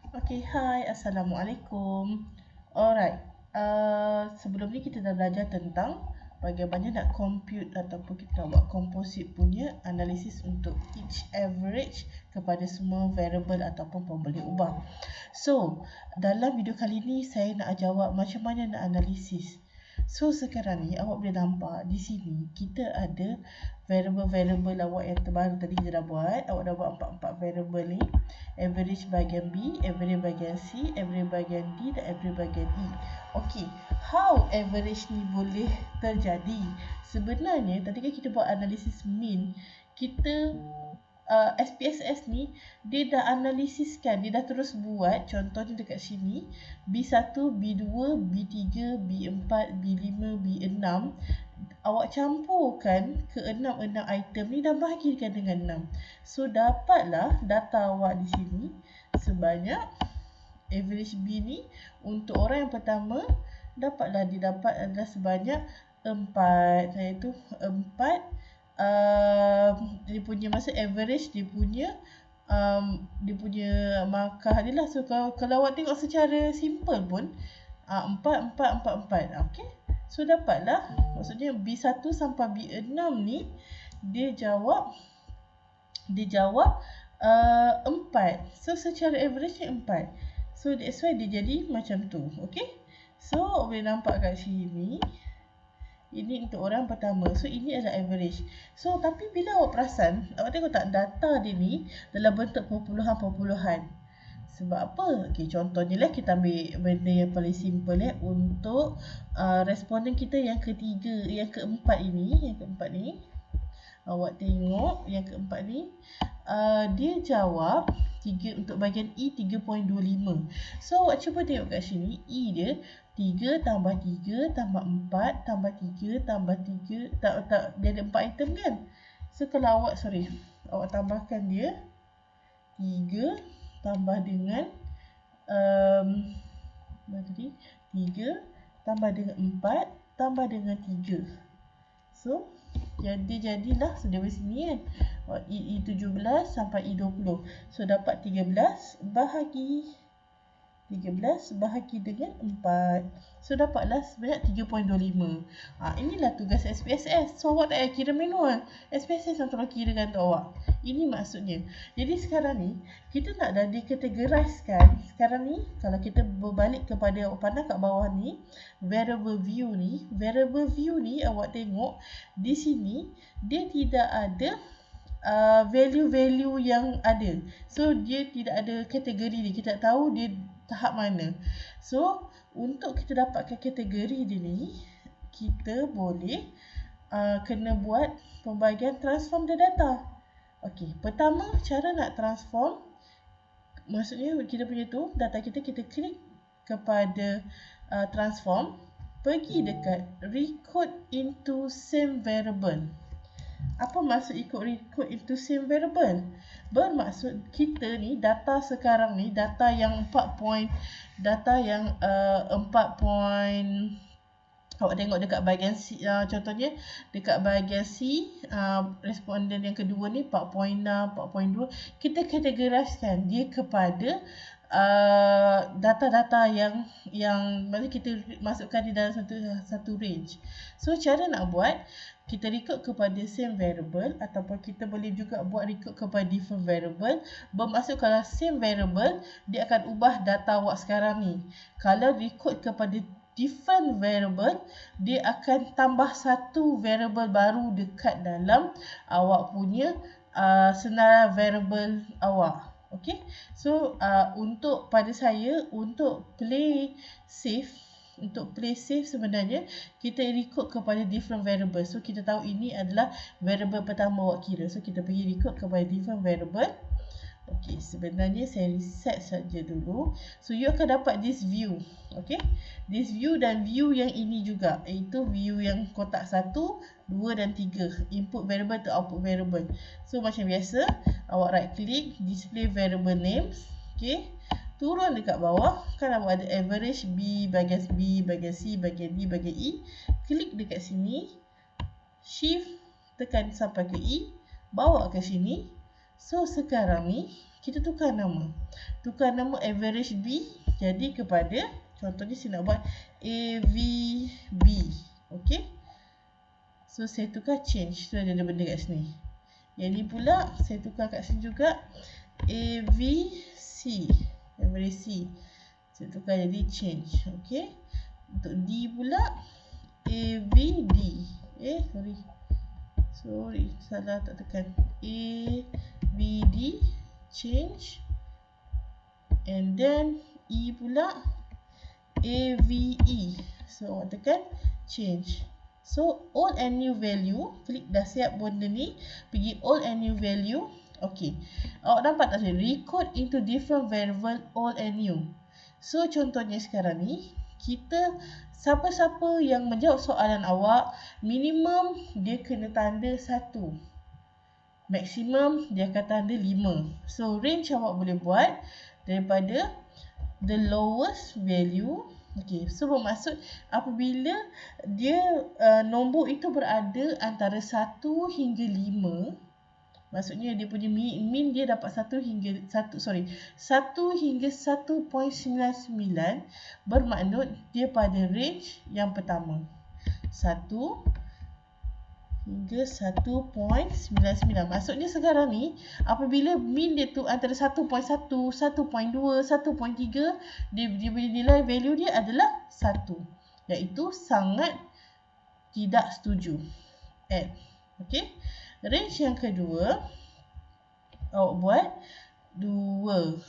Okay, hi, Assalamualaikum. Alright, sebelum ni kita dah belajar tentang bagaimana nak compute ataupun kita nak buat composite punya analisis untuk each average kepada semua variable ataupun pembeli ubah. So, dalam video kali ni saya nak jawab macam mana nak analisis. So, sekarang ni awak boleh nampak di sini kita ada variable-variable awak yang terbaru tadi kita dah buat. Awak dah buat 4 variable ni. Average bahagian B, average bahagian C, average bahagian D dan average bahagian E. Okey, how average ni boleh terjadi? Sebenarnya tadi kan kita buat analisis mean. Kita SPSS ni dia dah analisiskan, dia dah terus buat. Contohnya dekat sini B1, B2, B3, B4, B5, B6. Awak campurkan ke 6 item ni dan bahagikan dengan 6. So dapatlah data awak di sini sebanyak average B ni untuk orang yang pertama dapatlah dia dapat adalah sebanyak 4, iaitu 4 dia punya masa average dia punya markah dia lah. So kalau awak tengok secara simple pun 4, 4, 4, 4. Okay, so dapatlah, maksudnya B1 sampai B6 ni dia jawab 4. So secara average ni 4. So that's why dia jadi macam tu. Okay, so boleh nampak kat sini ini untuk orang pertama. So ini adalah average. So tapi bila awak perasan, awak tengok tak data dia ni dalam bentuk perpuluhan-perpuluhan. Sebab apa? Okay, contohnya lah kita ambil benda yang paling simple untuk responden kita yang ketiga, yang keempat ini. Awak tengok yang keempat ni dia jawab 3 untuk bahagian E 3.25. So awak cuba tengok kat sini, E dia 3 tambah 3 tambah 4 tambah 3 tambah 3 dia ada 4 item kan. So kalau awak tambahkan dia 3 tambah dengan 3 tambah dengan 4 tambah dengan 3. So jadilah dari sini kan E17 sampai E20. So dapat 13 bahagi dengan 4. So dapatlah sebanyak 3.25. Inilah tugas SPSS. So awak tak payah kira manual. SPSS yang tolong kirakan untuk awak. Ini maksudnya. Jadi sekarang ni kita nak dah dikategoriskan. Sekarang ni kalau kita berbalik kepada awak pandang kat bawah ni, variable view ni awak tengok di sini dia tidak ada value-value yang ada. So dia tidak ada kategori ni. Kita tak tahu dia tahap mana. So untuk kita dapatkan kategori dia ni, kita boleh kena buat pembahagian transform the data. Okey, pertama cara nak transform, maksudnya kita punya tu data kita klik kepada transform, pergi dekat record into same variable. Apa maksud record into same variable? Bermaksud kita ni data sekarang ni data yang 4 awak tengok dekat bahagian C, contohnya dekat bahagian C, responden yang kedua ni 4.6, 4.2, kita kategoriskan dia kepada data-data yang maksudnya kita masukkan di dalam satu range. So cara nak buat, kita record kepada same variable ataupun kita boleh juga buat record kepada different variable. Bermaksud kalau same variable, dia akan ubah data awak sekarang ni. Kalau record kepada different variable, dia akan tambah satu variable baru dekat dalam awak punya senarai variable awak. Okay, so untuk play safe sebenarnya kita record kepada different variable. So kita tahu ini adalah variable pertama awak kira. So kita pergi record kepada different variable. Okay, sebenarnya saya reset saja dulu. So you akan dapat this view. Okay, this view dan view yang ini juga, iaitu view yang kotak 1, 2 dan 3, input variable to output variable. So macam biasa, awak right click, display variable names. Okay, turun dekat bawah, kan awak ada average B, bahagian C, bahagian D, bahagian E. Klik dekat sini, shift tekan sampai ke E, bawa ke sini. So sekarang ni kita tukar nama. Tukar nama average B jadi kepada, contohnya saya nak buat AVB. Okey. So saya tukar change. So ada benda kat sini. Yang ni pula saya tukar kat sini juga AVC. Average C. Saya tukar jadi change. Okey. Untuk D pula AVD. Sorry, salah tak tekan. AVD change. And then E pula AVE. So awak tekan change. So old and new value, klik dah siap benda ni, pergi old and new value. Okey. Awak nampak tak saya record into different variable old and new. So contohnya sekarang ni, kita siapa-siapa yang menjawab soalan awak, minimum dia kena tanda 1. Maksimum dia akan tanda 5. So range awak boleh buat daripada the lowest value. Okey, so bermaksud apabila dia nombor itu berada antara 1 hingga 5, maksudnya dia punya min dia dapat 1 hingga 1 hingga 1.99, bermaksud dia pada range yang pertama. 1 hingga 1.99. Maksudnya sekarang ni apabila min dia tu antara 1.1, 1.2, 1.3, dia punya nilai value dia adalah 1, iaitu sangat tidak setuju. Add. Okey. Range yang kedua awak buat 2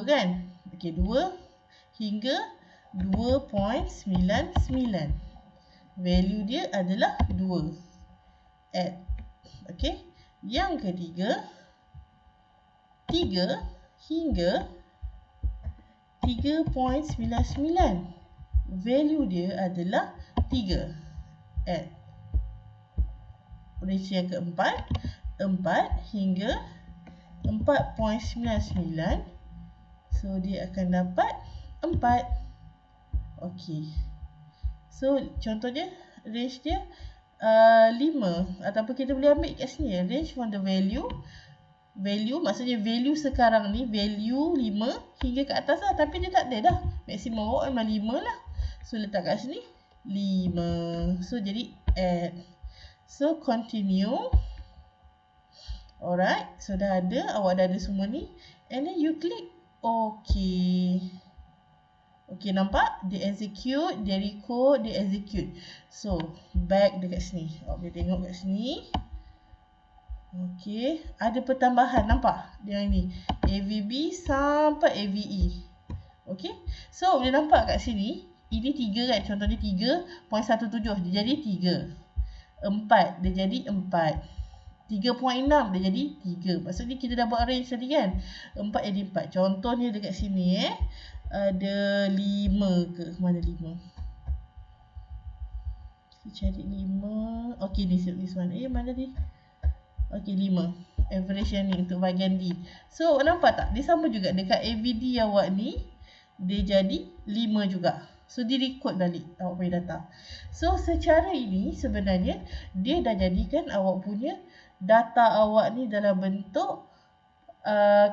kan. Okey, 2 hingga 2.99. Value dia adalah 2. Add. Okey. Yang ketiga 3 hingga 3.99. Value dia adalah 3. Add. Range yang keempat 4 hingga 4.99. So dia akan dapat 4. Okey. So contohnya range dia 5, ataupun kita boleh ambil kat sini range from the value maksudnya value sekarang ni value 5 hingga ke atas lah, tapi dia tak ada dah. Maksimum awak memang 5 lah. So letak kat sini 5. So jadi add. So continue. Alright, so dah ada, awak dah ada semua ni, and then you click OK. Okey, nampak? Dia execute, dia record, dia execute. So, back dekat sini. Awak boleh tengok kat sini. Okey, ada pertambahan, nampak? Yang ni, AVB sampai AVE. Okey, so boleh nampak kat sini, ini 3 kan, contohnya 3.17, dia jadi 3. 4, dia jadi 4. 3.6 dia jadi 3. Maksudnya kita dah buat range tadi kan. 4 jadi 4. Contohnya dekat sini ada 5 ke? Mana 5? Kita cari 5. Okey, this one. Mana ni? Okey, 5. Average yang ni untuk bahagian D. So, nampak tak? Dia sama juga dekat AVD awak ni. Dia jadi 5 juga. So, dia record balik awak punya data. So, secara ini sebenarnya dia dah jadikan awak punya data awak ni dalam bentuk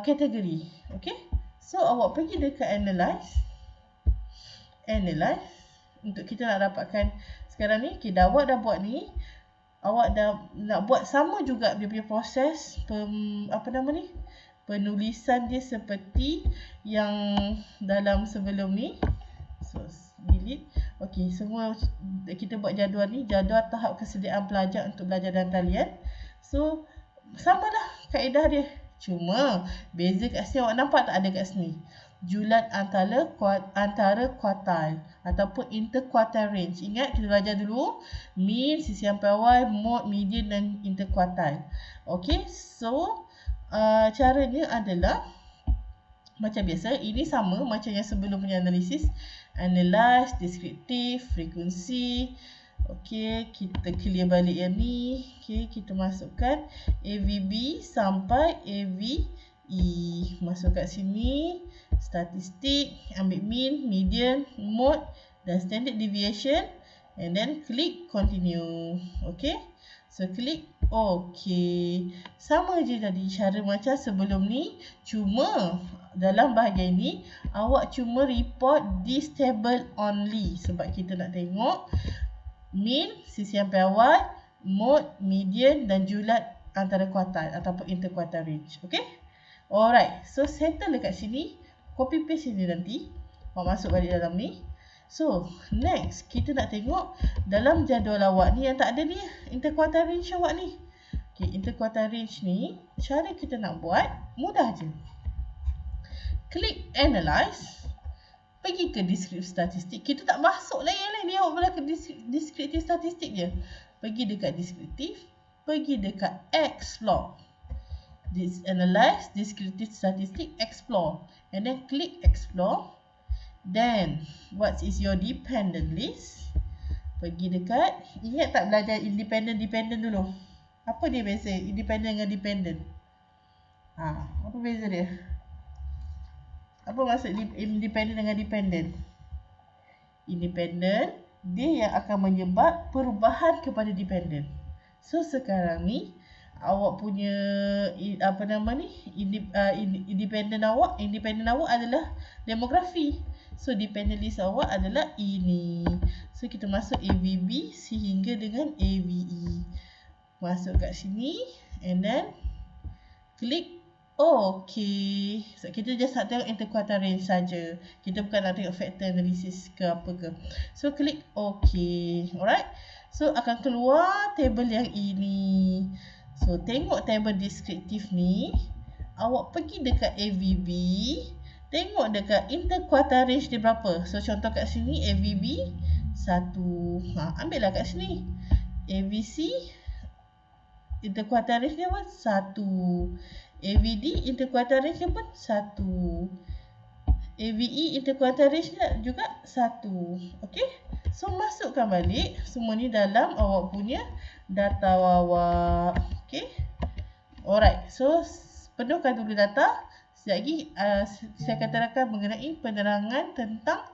kategori. Okey. So, awak pergi dekat analyze. Untuk kita nak dapatkan sekarang ni, awak dah buat ni. Awak dah nak buat sama juga dia punya proses penulisan dia seperti yang dalam sebelum ni. So, delete. Okey, semua kita buat jadual ni, jadual tahap kesediaan pelajar untuk belajar dan talian. So, samalah kaedah dia. Cuma beza kat sini, awak nampak tak ada kat sini julat antara kuartal ataupun interquartile range. Ingat kita belajar dulu mean, sisian pawai, mode, median dan interquartile. Okey, so caranya adalah macam biasa. Ini sama macam yang sebelum punya analisis. Analyze, descriptive, frequency. Okey, kita clear balik yang ni. Okey, kita masukkan AVB sampai AVE. Masuk kat sini. Statistik, ambil mean, median, mode dan standard deviation, and then klik continue. Okay, so klik Okey. Sama je tadi cara macam sebelum ni. Cuma dalam bahagian ni awak cuma report this table only. Sebab kita nak tengok mean, sisi sampai awal, mode, median dan julat antara kuartal ataupun interkuartal range. Okay? Alright. So settle dekat sini. Copy paste ini nanti. Awak masuk balik dalam ni. So, next kita nak tengok dalam jadual awak ni yang tak ada ni interkuartal range awak ni. Okay, interkuartal range ni cara kita nak buat mudah je. Klik analyze, pergi ke descriptive statistik. Kita tak masuk lain-lain, dia awak belah ke descriptive statistik je. Pergi dekat descriptive, pergi dekat explore. Analyze, descriptive statistik, explore. And then click explore. Then, what is your dependent list? Pergi dekat, ingat tak belajar independent dulu? Apa dia beza independent dengan dependent? Apa beza dia? Apa maksud independent dengan dependent? Independent, dia yang akan menyebab perubahan kepada dependent. So, sekarang ni, awak punya, independent awak adalah demografi. So, dependent list awak adalah ini. So, kita masuk AVB sehingga dengan AVE. Masuk kat sini. And then, klik OK. So, kita just nak tengok interquartile range saja. Kita bukan nak tengok factor analysis ke apa ke. So, klik OK. Alright. So, akan keluar table yang ini. So, tengok table deskriptif ni. Awak pergi dekat AVB. Tengok dekat interquartile range dia berapa. So, contoh kat sini AVB 1. Ambil lah kat sini. AVC interquartile range dia pun 1. AVD interquartile range dia pun 1. AVE interquartile range dia juga 1. Okay. So, masukkan balik semua ni dalam awak punya data awak. Okay. Alright. So, penuhkan dulu data. Sekejap lagi saya akan terangkan mengenai penerangan tentang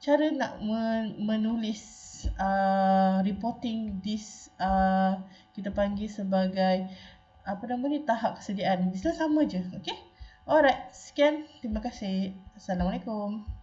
cara nak menulis reporting this kita panggil sebagai tahap kesediaan. Sama je. Okay. Alright. Sekian. Terima kasih. Assalamualaikum.